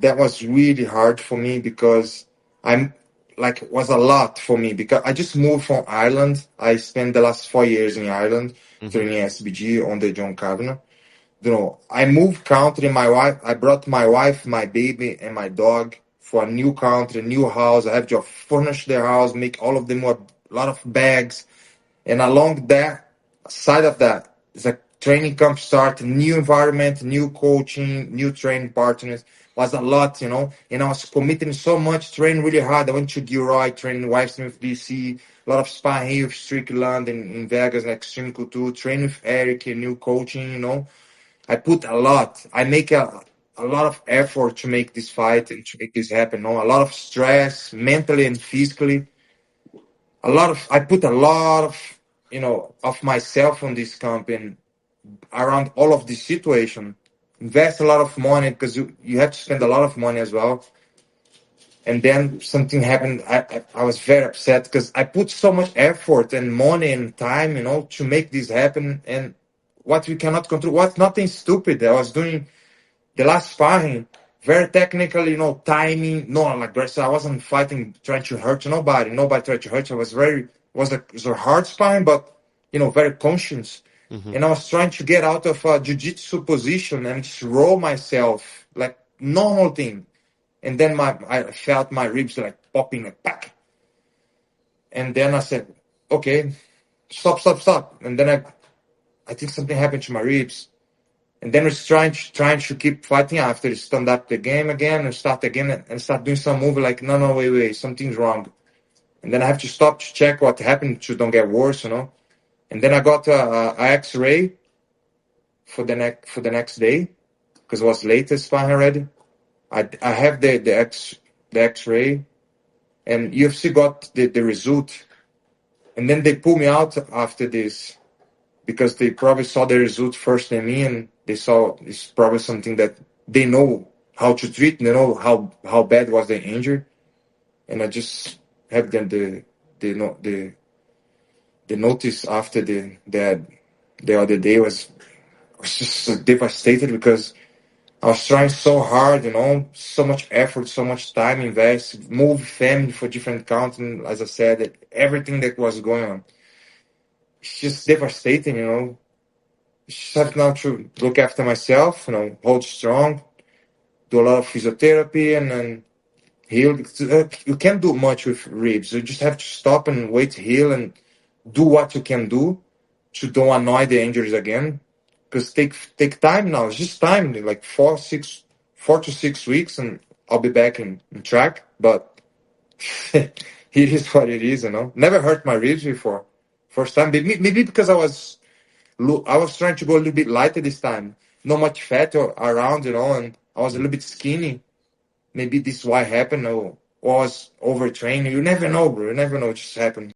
that was really hard for me because I'm like it was a lot for me because I just moved from Ireland. I spent the last 4 years in Ireland Hmm. training SBG on the John Kavanagh. I moved country. My wife, I brought my wife, my baby, and my dog for a new country, new house. I have to furnish the house, make all of them a lot of bags, and along that side of that is a training camp start, new environment, new coaching, new training partners. Was a lot, and I was committing so much, train really hard. I went to Gilroy, trained Whitesmith DC, a lot of sparring here with Strickland in Vegas, like Extreme Couture, train with Eric, and new coaching. I put a lot. I make a lot of effort to make this fight and to make this happen. A lot of stress, mentally and physically. I put a lot of myself on this campaign around all of this situation. Invest a lot of money because you have to spend a lot of money as well. And then something happened. I was very upset because I put so much effort and money and time, to make this happen. And what we cannot control, what nothing stupid. I was doing the last sparring, very technical, timing, no aggressive. I wasn't fighting, trying to hurt nobody. Nobody tried to hurt. I was it was a hard sparring, but, very conscious. Hmm. And I was trying to get out of a jiu-jitsu position and just roll myself like normal thing. And then I felt my ribs like popping like pack. And then I said, okay, stop, stop, stop. And then I think something happened to my ribs. And then was trying to keep fighting after stand up the game again and start again and start doing some move like no wait something's wrong. And then I have to stop to check what happened to don't get worse. And then I got a X-ray for the next day because it was latest fine already. I have the X-ray and UFC got the result. And then they pull me out after this because they probably saw the result first than me, and they saw it's probably something that they know how to treat. They know how bad was the injury, and I just have them the notice after the other day was just so devastated because I was trying so hard, so much effort, so much time invest, move family for different countries. As I said, everything that was going on, it's just devastating. Just have now to look after myself, hold strong, do a lot of physiotherapy, and then heal. You can't do much with ribs. You just have to stop and wait to heal and do what you can do to don't annoy the injuries again. Because take time now. It's just time, like 4 to 6 weeks, and I'll be back in track. But it is what it is. Never hurt my ribs before. First time, maybe because I was trying to go a little bit lighter this time. Not much fat around, and I was a little bit skinny. Maybe this is why happened, or was overtraining. You never know, bro. You never know what just happened.